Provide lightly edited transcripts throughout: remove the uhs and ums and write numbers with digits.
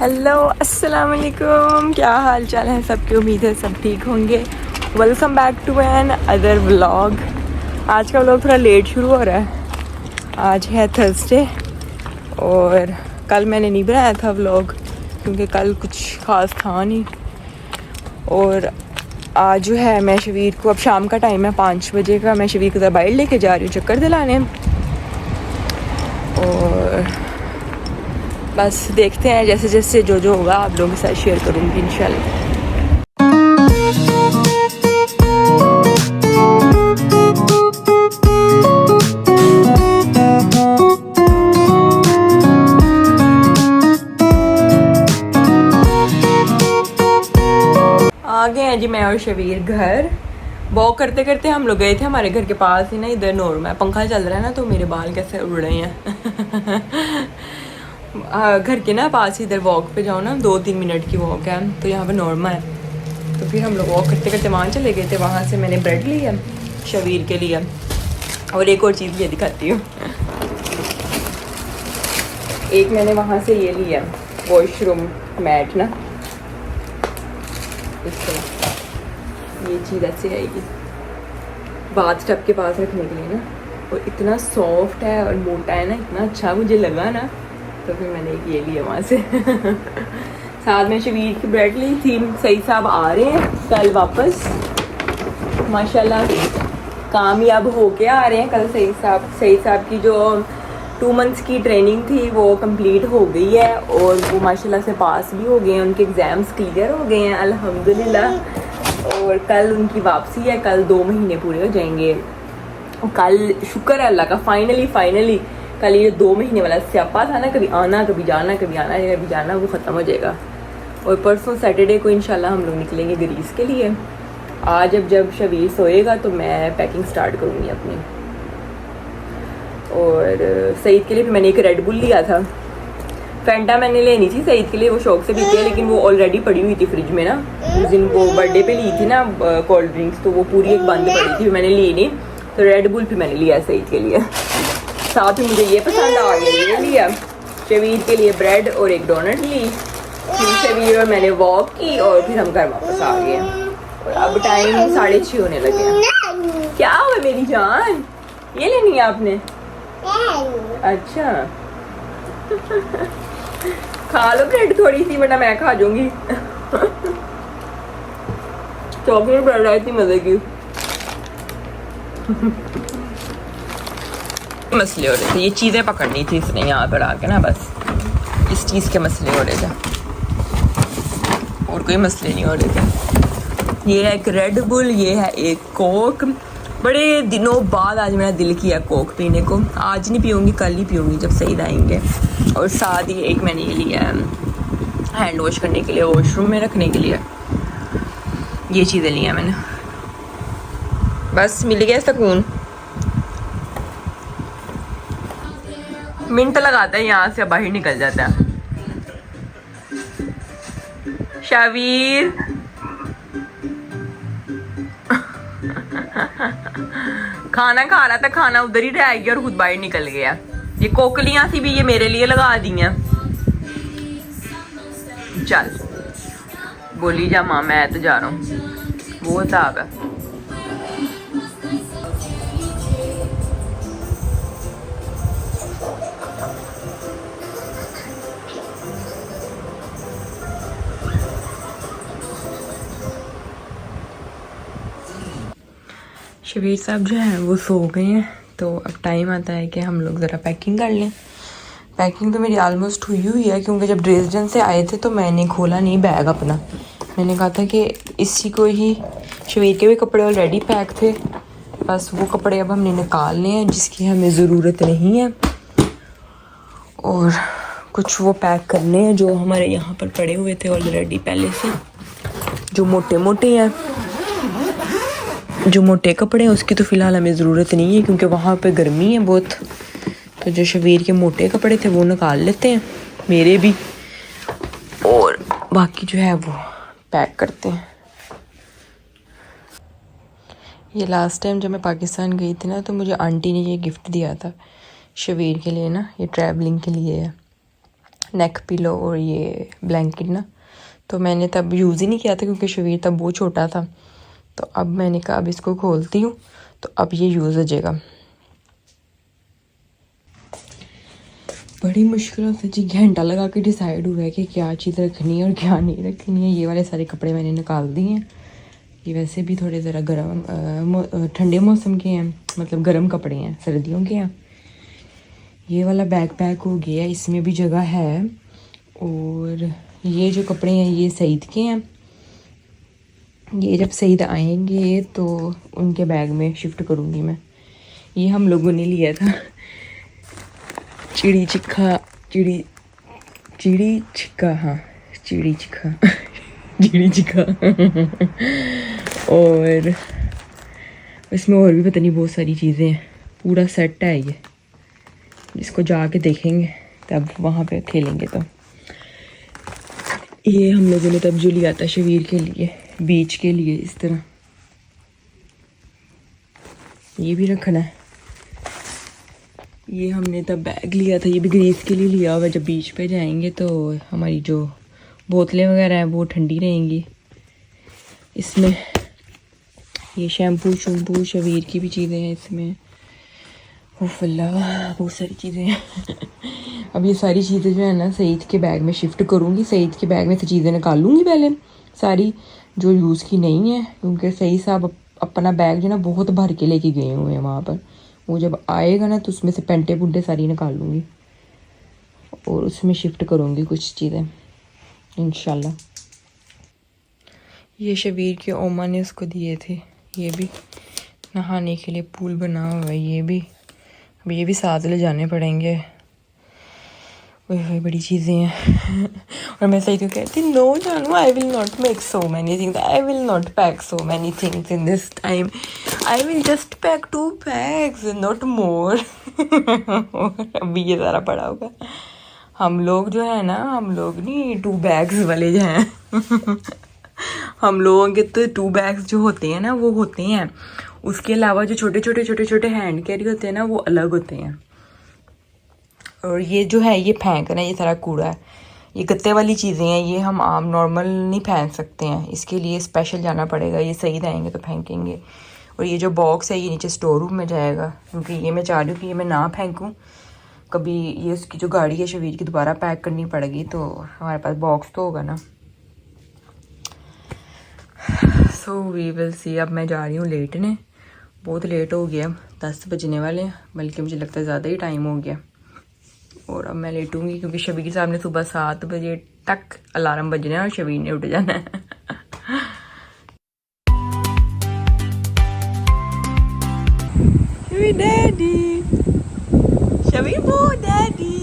Hello अस्सलाम वालेकुम, क्या हाल चाल है सबकी। उम्मीद है सब ठीक होंगे। Welcome back to another vlog. आज का व्लॉग थोड़ा लेट शुरू हो रहा है। आज है थर्सडे और कल मैंने नहीं बनाया था व्लॉग क्योंकि कल कुछ ख़ास था नहीं। और आज जो है मैं शबीर को, अब शाम का टाइम है 5 बजे का, मैं शबीर को बाहर लेके जा रही हूँ चक्कर दिलाने। और बस देखते हैं, जैसे जैसे जो होगा आप लोगों के साथ शेयर करूँगी इंशाल्लाह। आ गए हैं जी मैं और शबीर घर। वॉक करते करते हम लोग गए थे हमारे घर के पास ही ना, इधर नॉर्मल है, पंखा चल रहा है ना, तो मेरे बाल कैसे उड़ रहे हैं। घर के ना पास ही इधर वॉक पे जाओ ना, 2-3 मिनट की वॉक है, तो यहाँ पे नॉर्मल है। तो फिर हम लोग वॉक करते करते वहाँ चले गए थे। वहाँ से मैंने ब्रेड लिया शबीर के लिए, और एक और चीज़ ये दिखाती हूँ। एक मैंने वहाँ से ये लिया वॉशरूम मैट ना, इस तरह ये चीज़ ऐसे आएगी बाथ टब के पास रखने के लिए ना, और इतना सॉफ्ट है और मोटा है ना, इतना अच्छा मुझे लगा ना, तो फिर मैंने एक ये लिया वहाँ से। साथ में शबीर की ब्रेड ली थी। सही साहब आ रहे हैं कल वापस, माशाल्लाह कामयाब होके आ रहे हैं कल। सही साहब की जो 2 मंथ्स की ट्रेनिंग थी वो कंप्लीट हो गई है, और वो माशाल्लाह से पास भी हो गए हैं, उनके एग्ज़ाम्स क्लियर हो गए हैं अल्हम्दुलिल्लाह। और कल उनकी वापसी है, कल 2 महीने पूरे हो जाएंगे। और कल शुक्र है अल्लाह का, फाइनली कल ये 2 महीने वाला स्यापा था ना, कभी आना कभी जाना, कभी आना कभी जाना, वो ख़त्म हो जाएगा। और परसों सैटरडे को इंशाल्लाह हम लोग निकलेंगे ग्रीस के लिए। आज जब शबीर सोएगा तो मैं पैकिंग स्टार्ट करूँगी अपनी। और सईद के लिए भी मैंने एक रेड बुल लिया था। फैंटा मैंने लेनी थी सईद के लिए, वो शौक से पीती है, लेकिन वो ऑलरेडी पड़ी हुई थी फ्रिज में ना। उस दिन वो बर्थडे पे ली थी ना कोल्ड ड्रिंक्स, तो वो पूरी एक बंद पड़ी थी, मैंने ली नहीं। तो रेड बुल भी मैंने लिया सईद के लिए। साथ ही मुझे ये पसंद आ गया, ये लिया। शबीर के लिए ब्रेड और एक डोनट ली। फिर शबीर और मैंने वॉक की और फिर हम घर वापस आ गए। और अब टाइम 6:30 होने लगे हैं। क्या हुआ मेरी जान, ये लेनी है आपने? अच्छा। खा लो ब्रेड थोड़ी सी, वरना मैं खा जाऊंगी। चॉकलेट ब्रेड है, इतनी मजे की। मसले हो रहे थे, ये चीज़ें पकड़नी थी इसने यहाँ पर आके ना, बस इस चीज़ के मसले हो रहे थे, और कोई मसले नहीं हो रहे थे। ये है एक रेड बुल, ये है एक कोक। बड़े दिनों बाद आज मेरा दिल किया कोक पीने को। आज नहीं पीऊँगी, कल ही पीऊँगी जब सईद आएंगे। और साथ ही एक मैंने ये लिया है हैंड वॉश करने के लिए, वॉशरूम में रखने के लिए। ये चीज़ें ली हैं मैंने, बस मिल गया सुकून। मिनट लगाता है यहाँ से बाहर निकल जाता है। शबीर खाना खा रहा था, खाना उधर ही रह गया और खुद बाहर निकल गया। ये कोकलियां थी भी ये मेरे लिए लगा दी हैं। चल बोली जा माँ, मैं तो जा रहा हूँ, वो हिसाब है। शबीर साहब जो हैं वो सो गए हैं, तो अब टाइम आता है कि हम लोग ज़रा पैकिंग कर लें। पैकिंग तो मेरी आलमोस्ट हुई है, क्योंकि जब ड्रेसडेन से आए थे तो मैंने खोला नहीं बैग अपना। मैंने कहा था कि इसी को ही, शबीर के भी कपड़े ऑलरेडी पैक थे, बस वो कपड़े अब हमने निकालने हैं जिसकी हमें ज़रूरत नहीं है, और कुछ वो पैक करने हैं जो हमारे यहाँ पर पड़े हुए थे ऑलरेडी पहले से, जो मोटे मोटे हैं। जो मोटे कपड़े हैं उसकी तो फ़िलहाल हमें ज़रूरत नहीं है, क्योंकि वहाँ पे गर्मी है बहुत। तो जो शबीर के मोटे कपड़े थे वो निकाल लेते हैं, मेरे भी, और बाकी जो है वो पैक करते हैं। ये लास्ट टाइम जब मैं पाकिस्तान गई थी ना, तो मुझे आंटी ने ये गिफ्ट दिया था, शबीर के लिए ना, ये ट्रैवलिंग के लिए है, नेक पिलो और ये ब्लैंकेट ना। तो मैंने तब यूज़ ही नहीं किया था क्योंकि शबीर तब बहुत छोटा था। तो अब मैंने कहा अब इसको खोलती हूँ तो अब ये यूज़ हो जाएगा। बड़ी मुश्किल से जी घंटा लगा के डिसाइड हुआ है कि क्या चीज़ रखनी है और क्या नहीं रखनी है। ये वाले सारे कपड़े मैंने निकाल दिए हैं। ये वैसे भी थोड़े ज़रा गर्म ठंडे मौसम के हैं, मतलब गर्म कपड़े हैं, सर्दियों के हैं। ये वाला बैग पैक हो गया, इसमें भी जगह है। और ये जो कपड़े हैं ये सईद के हैं। ये जब सईद आएंगे तो उनके बैग में शिफ्ट करूँगी मैं। ये हम लोगों ने लिया था चिड़ी छिक्का, चिड़ी छिक्का, हाँ चिड़ी छिक्का चिड़ी छिक्का और इसमें और भी पता नहीं बहुत सारी चीज़ें हैं। पूरा सेट है ये, इसको जाके देखेंगे तब वहाँ पे खेलेंगे। तो ये हम लोगों ने तब जो लिया था शबीर के लिए, बीच के लिए, इस तरह ये भी रखना है। ये हमने तब बैग लिया था, ये भी ग्रीस के लिए लिया हुआ। जब बीच पे जाएंगे तो हमारी जो बोतलें वगैरह हैं वो ठंडी रहेंगी। इसमें ये शैम्पू शैम्पू शबीर की भी चीज़ें हैं इसमें। अल्लाह बहुत सारी चीज़ें हैं अब ये सारी चीज़ें जो है ना सईद के बैग में शिफ्ट करूँगी। सईद के बैग में से चीज़ें निकाल लूँगी पहले सारी जो यूज़ की नहीं है, क्योंकि सईद साहब अपना बैग जो ना बहुत भर के लेके गए हुए हैं वहाँ पर। वो जब आएगा ना तो उसमें से पेंटे पुंटे सारी निकाल लूँगी और उसमें शिफ्ट करूँगी कुछ चीज़ें इंशाल्लाह। ये शबीर के ओमा ने उसको दिए थे, ये भी नहाने के लिए पूल बना हुआ है। ये भी अब ये भी साथ ले जाने पड़ेंगे। वही बड़ी चीज़ें हैं और मैं सही तो कहती नो जानू, I will not make so many things, I will not pack so many things in this time, I will just pack 2 bags not more अभी ये सारा पड़ा होगा। हम लोग जो है ना, हम लोग नहीं 2 बैग्स वाले जो हैं हम लोगों के तो 2 बैग्स जो होते हैं ना वो होते हैं। उसके अलावा जो छोटे छोटे हैंड कैरी होते हैं ना वो अलग होते हैं। और ये जो है ये फेंकना, ये सारा कूड़ा है, ये गत्ते वाली चीज़ें हैं, ये हम आम नॉर्मल नहीं फेंक सकते हैं, इसके लिए स्पेशल जाना पड़ेगा। ये सही रहेंगे तो फेंकेंगे। और ये जो बॉक्स है ये नीचे स्टोर रूम में जाएगा, क्योंकि ये मैं चाह रही हूँ कि ये मैं ना फेंकूँ। कभी ये उसकी जो गाड़ी है शबीर की दोबारा पैक करनी पड़ेगी तो हमारे पास बॉक्स तो होगा ना। So we will see. अब मैं जा रही हूँ लेटने, बहुत लेट हो गया, 10 बजने वाले हैं, बल्कि मुझे लगता है ज़्यादा ही टाइम हो गया। और अब मैं लेटूंगी क्योंकि शबीर साहब ने सुबह 7 बजे तक अलार्म बजने हैं और शबीर ने उठ जाना है शबीर डैडी, शबीर वो डैडी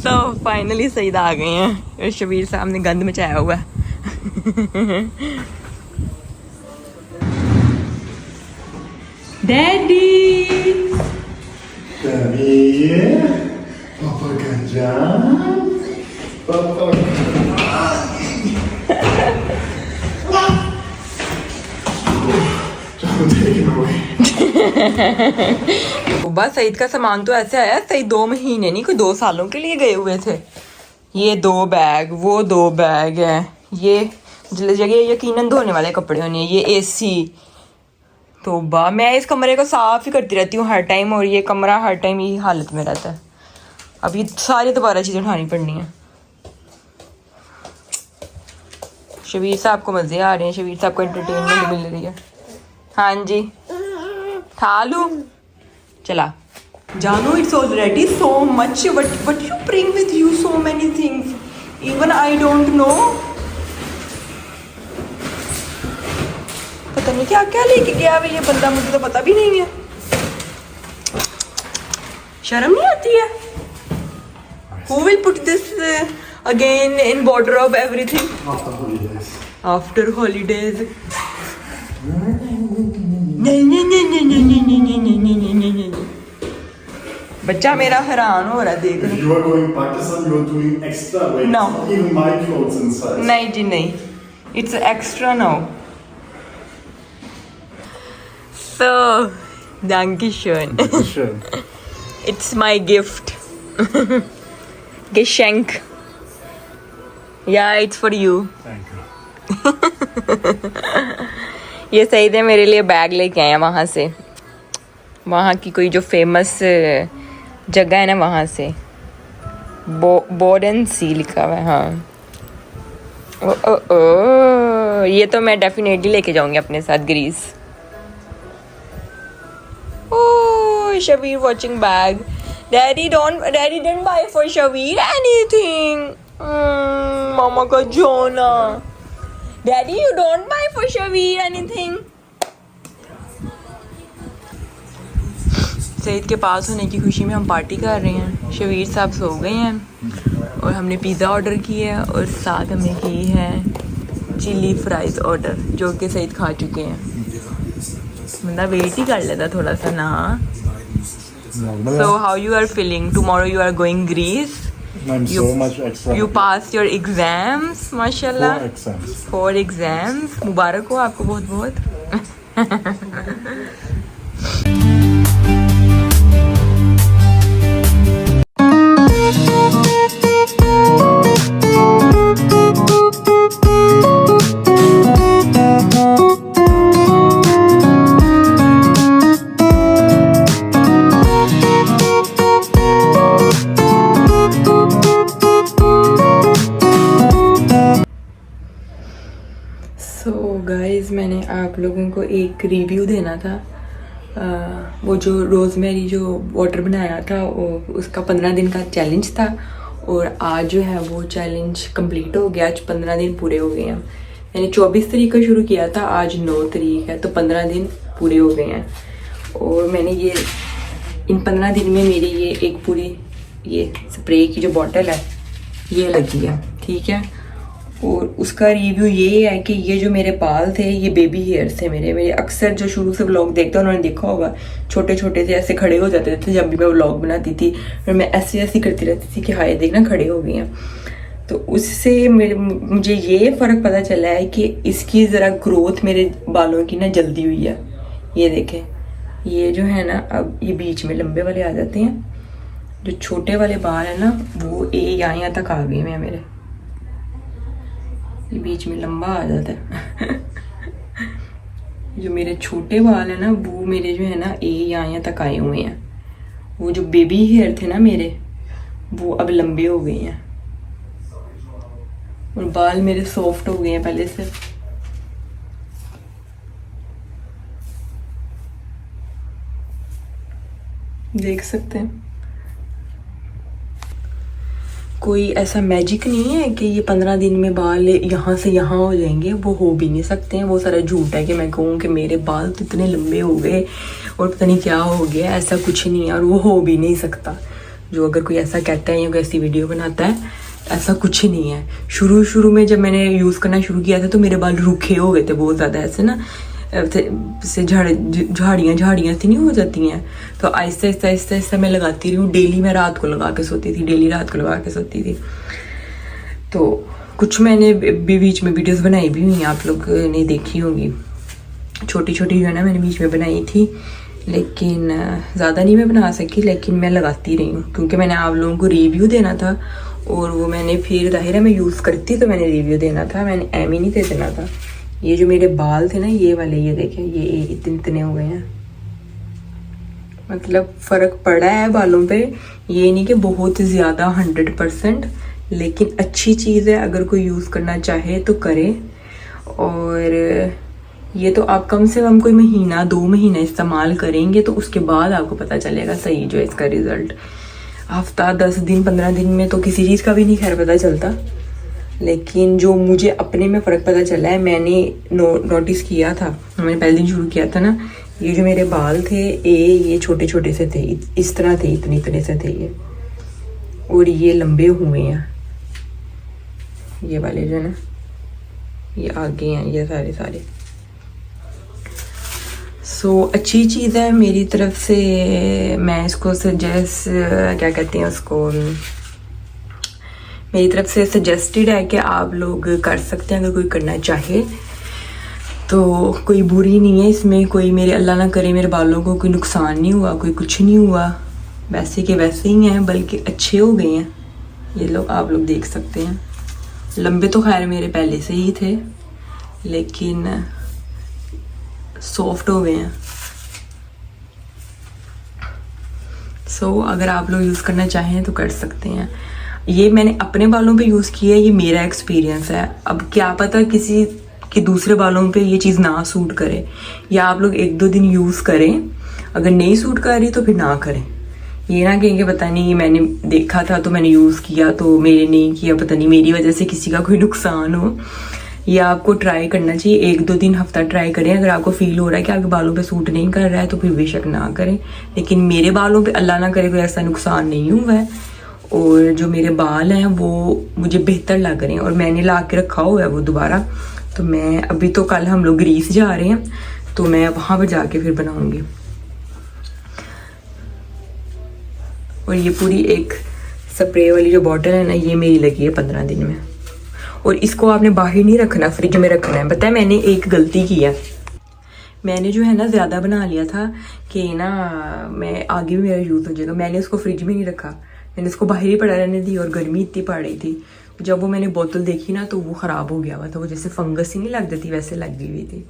सो फाइनली सईद आ गए हैं और शबीर साहब ने गंद मचाया हुआ है डैडी पापा का जान, पापा बस सईद का सामान तो ऐसे आया, सईद 2 महीने नहीं कोई 2 सालों के लिए गए हुए थे। ये 2 बैग, वो 2 बैग है, ये जगह यकीनन धोने वाले कपड़े होने, ये एसी। तो बा मैं इस कमरे को साफ़ ही करती रहती हूँ हर टाइम, और ये कमरा हर टाइम यही हालत में रहता है। अब ये सारी दोबारा चीज़ें उठानी पड़नी है। शबीर साहब को मज़े आ रहे हैं, शबीर साहब को एंटरटेनमेंट मिल रही है। हाँ जी खा लूँ, चला जानू। It's already so much, but you bring with you so many things, even I don't know. पता नहीं क्या क्या लेके गया है ये बंदा, मुझे तो पता भी नहीं है। शर्म नहीं आती है? Who will put this again in border of everything? after holidays. After holidays. नहीं। बच्चा मेरा हैरान हो रहा है देख। If you are going Pakistan, you are doing extra weight. No. Even my clothes inside. नहीं जी नहीं, it's extra now. So, Dankeschön. Schön. It's my gift. Geschenk. Yeah, it's for you. Thank you. ये सईद है मेरे लिए bag लेके आया वहाँ से, वहाँ की कोई जो फेमस जगह है ना वहाँ से, बोर्डन सी लिखा हुआ है। हाँ ओ, ये तो मैं डेफिनेटली लेके जाऊंगी अपने साथ Greece. Oh Shabir watching bag. Daddy didn't buy for Shabir anything। मामा का जोना। Daddy you don't buy for Shabir anything। Saeed के पास होने की खुशी में हम पार्टी कर रहे हैं। शबीर साहब सो गए हैं और हमने पिज़्ज़ा ऑर्डर किया है और साथ हमने की है चिली फ्राइज ऑर्डर, जो कि सईद खा चुके हैं। बंदा वेट ही कर लेता थोड़ा सा ना। So how you are feeling? Tomorrow you are going Greece. I'm so much extra. You passed your exams, माशाल्लाह। 4 exams. 4 exams। मुबारक हो आपको बहुत बहुत। सो गाइस, मैंने आप लोगों को एक रिव्यू देना था। वो जो रोज़मेरी जो वाटर बनाया था वो उसका 15 दिन का चैलेंज था और आज जो है वो चैलेंज कंप्लीट हो गया। आज 15 दिन पूरे हो गए हैं। मैंने 24 तारीख को शुरू किया था, आज 9 तारीख है, तो 15 दिन पूरे हो गए हैं। और मैंने ये इन 15 दिन में मेरी ये एक पूरी ये स्प्रे की जो बॉटल है ये लगी है, ठीक है। और उसका रिव्यू ये है कि ये जो मेरे बाल थे ये बेबी हेयर्स थे मेरे अक्सर जो शुरू से व्लॉग देखते हैं उन्होंने देखा होगा, छोटे छोटे से ऐसे खड़े हो जाते थे जब भी मैं व्लॉग बनाती थी और मैं ऐसे ऐसे करती रहती थी कि हाय देखना खड़े हो गए हैं। तो उससे मुझे ये फ़र्क पता चला है कि इसकी ज़रा ग्रोथ मेरे बालों की ना जल्दी हुई है। ये देखें, ये जो है ना अब ये बीच में लंबे वाले आ जाते हैं, जो छोटे वाले बाल है ना वो यहाँ तक आ गए हैं मेरे, ये बीच में लंबा आ जाता है। जो मेरे छोटे बाल है ना वो मेरे जो है ना यहाँ तक आए हुए हैं। वो जो बेबी हेयर थे ना मेरे वो अब लंबे हो गए हैं और बाल मेरे सॉफ्ट हो गए हैं पहले से। देख सकते हैं, कोई ऐसा मैजिक नहीं है कि ये 15 दिन में बाल यहाँ से यहाँ हो जाएंगे, वो हो भी नहीं सकते हैं। वो सारा झूठ है कि मैं कहूँ कि मेरे बाल तो इतने लंबे हो गए और पता नहीं क्या हो गया, ऐसा कुछ नहीं है और वो हो भी नहीं सकता। जो अगर कोई ऐसा कहता है या कोई ऐसी वीडियो बनाता है, ऐसा कुछ नहीं है। शुरू में जब मैंने यूज़ करना शुरू किया था तो मेरे बाल रूखे हो गए थे बहुत ज़्यादा, ऐसे ना से झाड़ियाँ सी नहीं हो जाती हैं। तो आहिस्ता आहिस्ता मैं लगाती रही हूँ। डेली मैं रात को लगा के सोती थी, तो कुछ मैंने भी बीच में वीडियोस बनाई भी हुई हैं, आप लोग ने देखी होंगी। छोटी जो है ना मैंने बीच में बनाई थी, लेकिन ज़्यादा नहीं मैं बना सकी, लेकिन मैं लगाती रही हूँ क्योंकि मैंने आप लोगों को रिव्यू देना था। और वो मैंने फिर ज़ाहिर है मैं यूज़ करती तो मैंने रिव्यू देना था, मैंने एम ही नहीं दे देना था। ये जो मेरे बाल थे ना ये वाले, ये देखें ये इतने हो गए हैं, मतलब फ़र्क पड़ा है बालों पे। ये नहीं कि बहुत ज़्यादा 100%, लेकिन अच्छी चीज़ है, अगर कोई यूज़ करना चाहे तो करे। और ये तो आप कम से कम कोई महीना 2 महीने इस्तेमाल करेंगे तो उसके बाद आपको पता चलेगा सही जो है इसका रिज़ल्ट। हफ्ता 10 दिन 15 दिन में तो किसी चीज़ का भी नहीं खैर पता चलता, लेकिन जो मुझे अपने में फ़र्क पता चला है, मैंने नोटिस किया था, मैंने पहले दिन शुरू किया था ना, ये जो मेरे बाल थे ये छोटे से थे, इस तरह थे, इतने से थे ये, और ये लंबे हुए हैं। ये वाले जो है ना ये आगे हैं, ये सारे। सो अच्छी चीज़ है मेरी तरफ से। मैं इसको सजेस्ट क्या कहते हैं उसको, मेरी तरफ से सजेस्टेड है कि आप लोग कर सकते हैं अगर कोई करना चाहे तो कोई बुरी नहीं है इसमें, कोई मेरे अल्लाह ना करे मेरे बालों को कोई नुकसान नहीं हुआ, कोई कुछ नहीं हुआ, वैसे के वैसे ही हैं, बल्कि अच्छे हो गए हैं। ये लोग आप लोग देख सकते हैं, लंबे तो खैर मेरे पहले से ही थे, लेकिन सॉफ्ट हो गए हैं। सो अगर आप लोग यूज़ करना चाहें तो कर सकते हैं। ये मैंने अपने बालों पे यूज़ किया है, ये मेरा एक्सपीरियंस है। अब क्या पता किसी के दूसरे बालों पे ये चीज़ ना सूट करे, या आप लोग 1-2 दिन यूज़ करें, अगर नहीं सूट कर रही तो फिर ना करें। ये ना कहेंगे पता नहीं ये मैंने देखा था तो मैंने यूज़ किया तो मेरे नहीं किया, पता नहीं मेरी वजह से किसी का कोई नुकसान हो। ये आपको ट्राई करना चाहिए, 1-2 दिन हफ्ता ट्राई करें। अगर आपको फील हो रहा है कि आपके बालों पे सूट नहीं कर रहा है तो फिर बेशक ना करें। लेकिन मेरे बालों पे अल्लाह ना करे कोई ऐसा नुकसान नहीं हुआ है, और जो मेरे बाल हैं वो मुझे बेहतर लग रहे हैं, और मैंने ला के रखा हुआ है वो दोबारा। तो मैं अभी तो कल हम लोग ग्रीस जा रहे हैं, तो मैं वहाँ पर जाके फिर बनाऊँगी। और ये पूरी एक स्प्रे वाली जो बॉटल है ना, ये मेरी लगी है 15 दिन में। और इसको आपने बाहर नहीं रखना, फ्रिज में रखना है। पता है मैंने एक गलती की है, मैंने जो है ना ज़्यादा बना लिया था कि ना मैं आगे भी मेरा यूज़ हो जाएगा। मैंने उसको फ्रिज में नहीं रखा, मैंने उसको बाहर ही पड़ा रहने दी, और गर्मी इतनी पड़ रही थी। जब वो मैंने बोतल देखी ना तो वो ख़राब हो गया हुआ था, वो जैसे फंगस ही नहीं लग जाती वैसे लग गई हुई थी।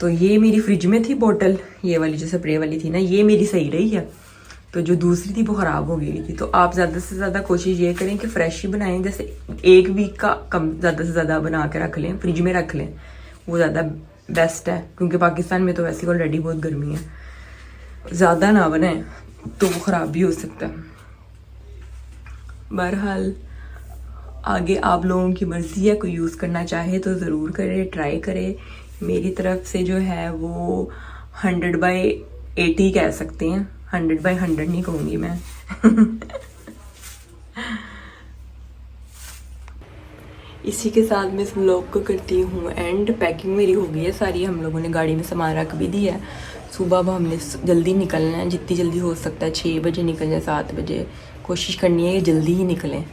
तो ये मेरी फ्रिज में थी बोतल, ये वाली जो स्प्रे वाली थी ना, ये मेरी सही रही है। तो जो दूसरी थी वो ख़राब हो गई थी। तो आप ज़्यादा से ज़्यादा कोशिश ये करें कि फ़्रेश ही बनाएं, जैसे 1 वीक का कम ज़्यादा से ज़्यादा बना के रख लें, फ्रिज में रख लें, वो ज़्यादा बेस्ट है। क्योंकि पाकिस्तान में तो वैसे ऑलरेडी बहुत गर्मी है, ज़्यादा ना बनाएं तो वो ख़राब भी हो सकता है। बहरहाल आगे आप लोगों की मर्ज़ी है, कोई यूज़ करना चाहे तो ज़रूर करे, ट्राई करे। मेरी तरफ से जो है वो 100/80 कह सकते हैं, 100/100 नहीं कहूँगी मैं। इसी के साथ मैं इस व्लॉग को करती हूँ एंड। पैकिंग मेरी हो गई है सारी, हम लोगों ने गाड़ी में सामान रख भी दिया है। सुबह अब हमने जल्दी निकलना है, जितनी जल्दी हो सकता है 6 बजे निकल जाए, 7 बजे कोशिश करनी है कि जल्दी ही निकलें।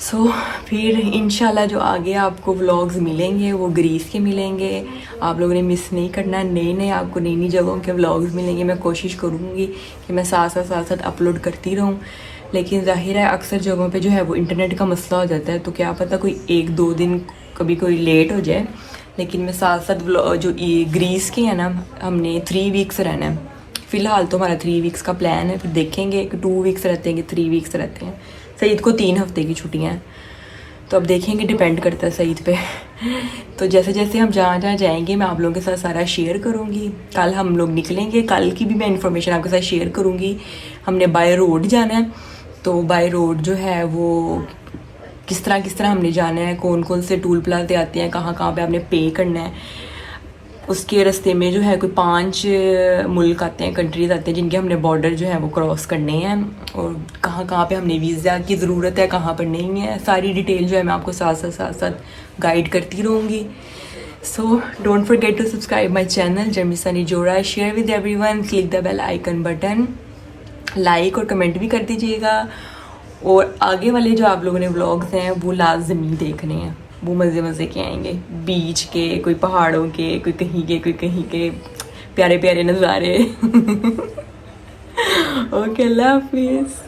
सो फिर इंशाल्लाह जो आगे आपको व्लॉग्स मिलेंगे वो ग्रीस के मिलेंगे, आप लोगों ने मिस नहीं करना। नए आपको नई जगहों के व्लॉग्स मिलेंगे। मैं कोशिश करूँगी कि मैं साथ साथ अपलोड करती रहूँ, लेकिन जाहिर है अक्सर जगहों पे जो है वो इंटरनेट का मसला हो जाता है, तो क्या पता कोई 1-2 दिन कभी कोई लेट हो जाए। लेकिन मैं साथ साथ जो ग्रीस के हैं ना, हमने 3 वीक्स रहना है फ़िलहाल, तो हमारा 3 वीक्स का प्लान है। फिर देखेंगे कि 2 वीक्स रहते हैं कि 3 वीक्स रहते हैं। सईद को 3 हफ्ते की छुट्टियां हैं, तो अब देखेंगे, डिपेंड करता है सईद पे। तो जैसे जैसे हम जहाँ जाएंगे मैं आप लोगों के साथ सारा शेयर करूँगी। कल हम लोग निकलेंगे, कल की भी मैं इन्फॉर्मेशन आपके साथ शेयर करूँगी। हमने बाय रोड जाना है, तो बाय रोड जो है वो किस तरह हमने जाना है, कौन कौन से टूल प्लाजे आते हैं, कहाँ पे आपने पे करना है। उसके रास्ते में जो है कोई 5 मुल्क आते हैं, कंट्रीज़ आते हैं, जिनके हमने बॉर्डर जो है वो क्रॉस करने हैं, और कहाँ पे हमने वीज़ा की ज़रूरत है, कहाँ पर नहीं है। सारी डिटेल जो है मैं आपको साथ गाइड करती रहूँगी। So don't forget to subscribe my channel जर्मिसा निजोरा, share with everyone, click the bell icon button, like और कमेंट भी कर दीजिएगा। और आगे वाले जो आप लोगों ने व्लॉग्स हैं वो लाजमी देखने हैं, वो मज़े के आएंगे। बीच के, कोई पहाड़ों के, कोई कहीं के प्यारे नज़ारे। ओके, अल्लाह हाफिज़।